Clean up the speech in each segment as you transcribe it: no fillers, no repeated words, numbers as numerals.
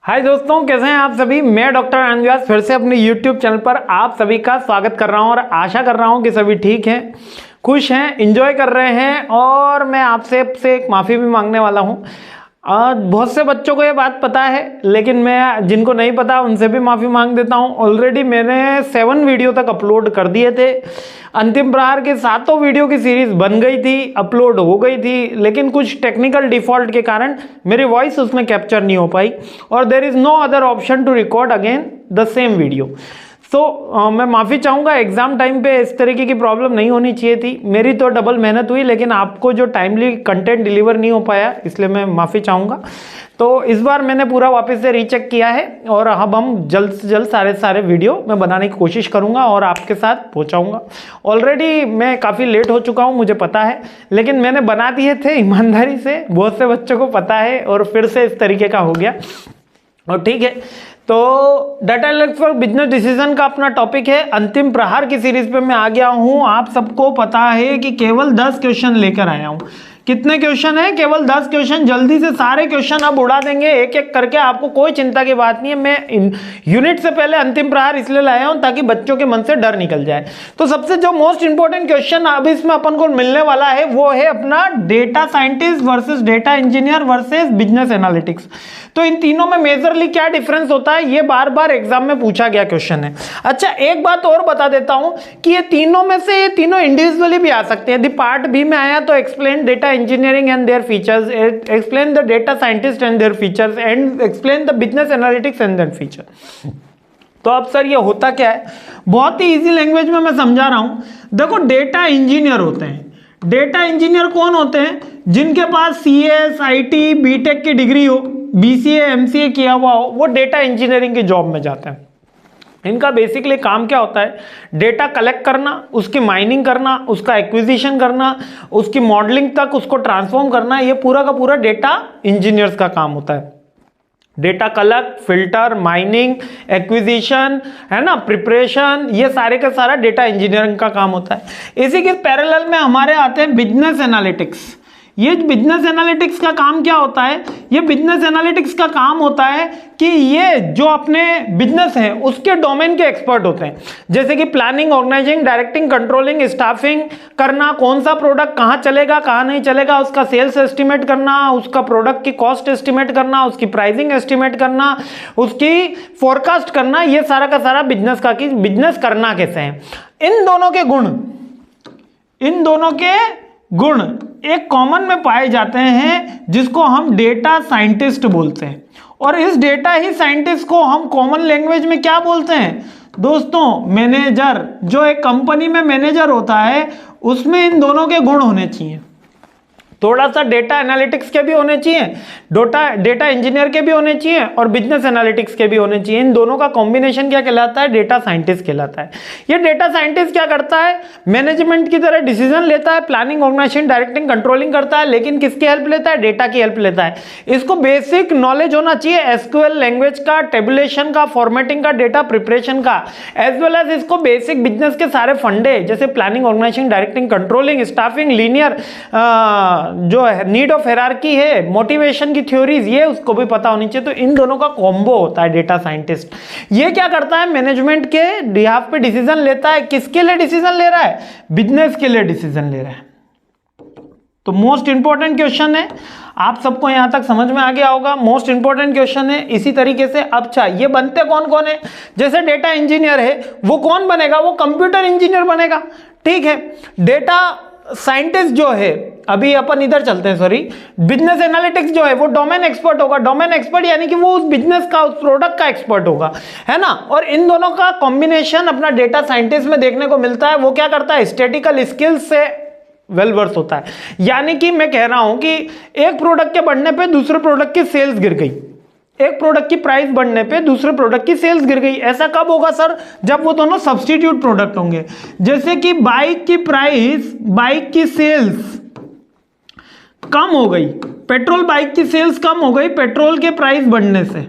हाय दोस्तों, कैसे हैं आप सभी। मैं डॉक्टर आनंद व्यास फिर से अपने YouTube चैनल पर आप सभी का स्वागत कर रहा हूं और आशा कर रहा हूं कि सभी ठीक हैं, खुश हैं, एंजॉय कर रहे हैं। और मैं आपसे एक माफ़ी भी मांगने वाला हूं। बहुत से बच्चों को ये बात पता है, लेकिन मैं जिनको नहीं पता उनसे भी माफ़ी मांग देता हूं। ऑलरेडी मैंने 7 वीडियो तक अपलोड कर दिए थे। अंतिम प्रहार के 7 वीडियो की सीरीज बन गई थी, अपलोड हो गई थी, लेकिन कुछ टेक्निकल डिफॉल्ट के कारण मेरी वॉइस उसमें कैप्चर नहीं हो पाई और there is no other option to record again the same video. मैं माफ़ी चाहूँगा। एग्जाम टाइम पे इस तरीके की प्रॉब्लम नहीं होनी चाहिए थी। मेरी तो डबल मेहनत हुई, लेकिन आपको जो टाइमली कंटेंट डिलीवर नहीं हो पाया, इसलिए मैं माफ़ी चाहूँगा। तो इस बार मैंने पूरा वापस से रीचेक किया है और अब हम जल्द से जल्द सारे वीडियो मैं बनाने की कोशिश करूँगा और आपके साथ पहुँचाऊँगा। ऑलरेडी मैं काफ़ी लेट हो चुका हूँ, मुझे पता है, लेकिन मैंने बना दिए थे ईमानदारी से। बहुत से बच्चों को पता है और फिर से इस तरीके का हो गया। और ठीक है, तो data analytics for business decision का अपना टॉपिक है। अंतिम प्रहार की सीरीज पे मैं आ गया हूं। आप सबको पता है कि केवल 10 क्वेश्चन लेकर आया हूं। कितने क्वेश्चन है? केवल 10 क्वेश्चन। जल्दी से सारे क्वेश्चन अब उड़ा देंगे एक एक करके, आपको कोई चिंता की बात नहीं है। मैं यूनिट से पहले अंतिम प्रहार इसलिए लाया हूं ताकि बच्चों के मन से डर निकल जाए। तो सबसे जो मोस्ट इंपॉर्टेंट क्वेश्चन अब इसमें अपन को मिलने वाला है वो है अपना data scientist versus data engineer versus business analytics. तो इन तीनों में मेजरली क्या डिफरेंस होता है, ये बार बार एग्जाम में पूछा गया क्वेश्चन है। अच्छा, एक बात और बता देता हूं कि ये तीनों में से ये तीनों इंडिविजुअली भी आ सकते हैं। यदि पार्ट बी में आया तो explain data engineering and their features, explain the data scientist and their features and explain the business analytics and their feature. तो अब सर ये होता क्या है, बहुत ही इजी लैंग्वेज में मैं समझा रहा हूं। देखो, डेटा इंजीनियर होते हैं। डेटा इंजीनियर कौन होते हैं? जिनके पास सीएस, आईटी, बीटेक की डिग्री हो, बीसीए, एमसीए किया हुआ हो, वो डेटा इंजीनियरिंग की जॉब में जाते हैं। इनका बेसिकली काम क्या होता है? डेटा कलेक्ट करना, उसकी माइनिंग करना, उसका एक्विजिशन करना, उसकी मॉडलिंग तक उसको ट्रांसफॉर्म करना। ये पूरा का पूरा डेटा इंजीनियर्स का काम होता है। Data collect, filter, mining, acquisition, है ना, प्रिपरेशन, ये सारे का सारा डेटा इंजीनियरिंग का काम होता है। इसी के पैरेलल में हमारे आते हैं बिजनेस एनालिटिक्स। ये बिजनेस एनालिटिक्स का काम क्या होता है? ये बिजनेस एनालिटिक्स का काम होता है कि ये जो अपने बिजनेस है उसके डोमेन के एक्सपर्ट होते हैं। जैसे कि planning, organizing, directing, controlling, staffing करना, कौन सा प्रोडक्ट कहाँ चलेगा, कहाँ नहीं चलेगा, उसका सेल्स एस्टिमेट करना, उसका प्रोडक्ट की कॉस्ट एस्टिमेट करना, उसकी प्राइसिंग एस्टिमेट करना, उसकी फोरकास्ट करना। ये सारा का सारा बिजनेस का कि बिजनेस करना कैसे है। इन दोनों के गुण एक कॉमन में पाए जाते हैं जिसको हम डेटा साइंटिस्ट बोलते हैं। और इस डेटा ही साइंटिस्ट को हम कॉमन लैंग्वेज में क्या बोलते हैं दोस्तों? मैनेजर। जो एक कंपनी में मैनेजर होता है उसमें इन दोनों के गुण होने चाहिए। थोड़ा सा डेटा एनालिटिक्स के भी होने चाहिए, डेटा इंजीनियर के भी होने चाहिए और बिजनेस एनालिटिक्स के भी होने चाहिए। इन दोनों का कॉम्बिनेशन क्या कहलाता है? डेटा साइंटिस्ट कहलाता है। ये डेटा साइंटिस्ट क्या करता है? मैनेजमेंट की तरह डिसीजन लेता है, प्लानिंग, ऑर्गेनाइजेशन, डायरेक्टिंग, कंट्रोलिंग करता है, लेकिन किसकी हेल्प लेता है? डेटा की हेल्प लेता है। इसको बेसिक नॉलेज होना चाहिए एसक्यूएल लैंग्वेज का, टेबुलेशन का, फॉर्मेटिंग का, डेटा प्रिपरेशन का, एज वेल एज इसको बेसिक बिजनेस के सारे फंडे जैसे planning, organization, directing, controlling, staffing, linear जो है नीड ऑफ हायरार्की है, मोटिवेशन की थ्योरीज, ये उसको भी पता होनी चाहिए। तो इन दोनों का कॉम्बो होता है डेटा साइंटिस्ट। ये क्या करता है? मैनेजमेंट के बिहाफ पे डिसीजन लेता है। किसके लिए डिसीजन ले रहा है? बिजनेस के लिए डिसीजन ले रहा है। तो मोस्ट इंपॉर्टेंट क्वेश्चन है, आप सबको यहां तक समझ में आ गया होगा। मोस्ट इंपॉर्टेंट क्वेश्चन है। इसी तरीके से अब ये बनते कौन कौन है? जैसे डेटा इंजीनियर है, वो कौन बनेगा? वो कंप्यूटर इंजीनियर बनेगा। ठीक है। डेटा साइंटिस्ट जो है, अभी अपन इधर चलते हैं, सॉरी, बिजनेस एनालिटिक्स जो है वो डोमेन एक्सपर्ट होगा। डोमेन एक्सपर्ट यानी कि वो उस बिजनेस का, उस प्रोडक्ट का एक्सपर्ट होगा, है ना। और इन दोनों का कॉम्बिनेशन अपना डेटा साइंटिस्ट में देखने को मिलता है। वो क्या करता है? स्टैटिस्टिकल स्किल्स से वेल वर्स होता है। यानी कि मैं कह रहा हूं कि एक प्रोडक्ट के बढ़ने पे दूसरे प्रोडक्ट की सेल्स गिर गई, एक प्रोडक्ट की प्राइस बढ़ने पे दूसरे प्रोडक्ट की सेल्स गिर गई। ऐसा कब होगा सर? जब वो दोनों सब्स्टिट्यूट प्रोडक्ट होंगे। जैसे कि बाइक की प्राइस, बाइक की सेल्स कम हो गई, पेट्रोल बाइक की सेल्स कम हो गई पेट्रोल के प्राइस बढ़ने से।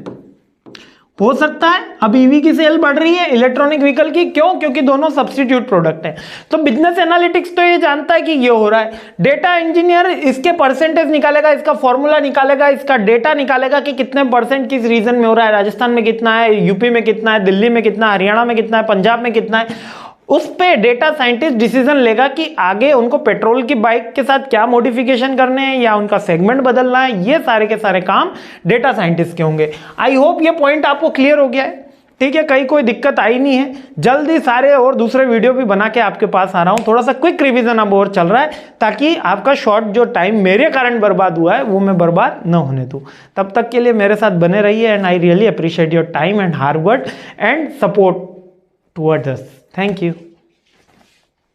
हो सकता है अब ईवी की सेल बढ़ रही है इलेक्ट्रॉनिक व्हीकल की, क्यों? क्योंकि दोनों सब्स्टिट्यूट प्रोडक्ट है। तो बिजनेस एनालिटिक्स तो ये जानता है कि ये हो रहा है, डेटा इंजीनियर इसके परसेंटेज निकालेगा, इसका फॉर्मूला निकालेगा, इसका डेटा निकालेगा कि कितने परसेंट किस रीजन में हो रहा है, राजस्थान में कितना है, यूपी में कितना है, दिल्ली में कितना है, हरियाणा में कितना है, पंजाब में कितना है। उस पे डेटा साइंटिस्ट डिसीजन लेगा कि आगे उनको पेट्रोल की बाइक के साथ क्या मॉडिफिकेशन करने हैं या उनका सेगमेंट बदलना है। ये सारे के सारे काम डेटा साइंटिस्ट के होंगे। आई होप ये पॉइंट आपको क्लियर हो गया है, ठीक है, कहीं कोई दिक्कत आई नहीं है। जल्दी सारे और दूसरे वीडियो भी बना के आपके पास आ रहा हूं। थोड़ा सा क्विक रिवीजन अब और चल रहा है ताकि आपका शॉर्ट जो टाइम मेरे कारण बर्बाद हुआ है वो मैं बर्बाद न होने दूं। तब तक के लिए मेरे साथ बने रहिए and I really appreciate your time and hard work and support towards us. Thank you.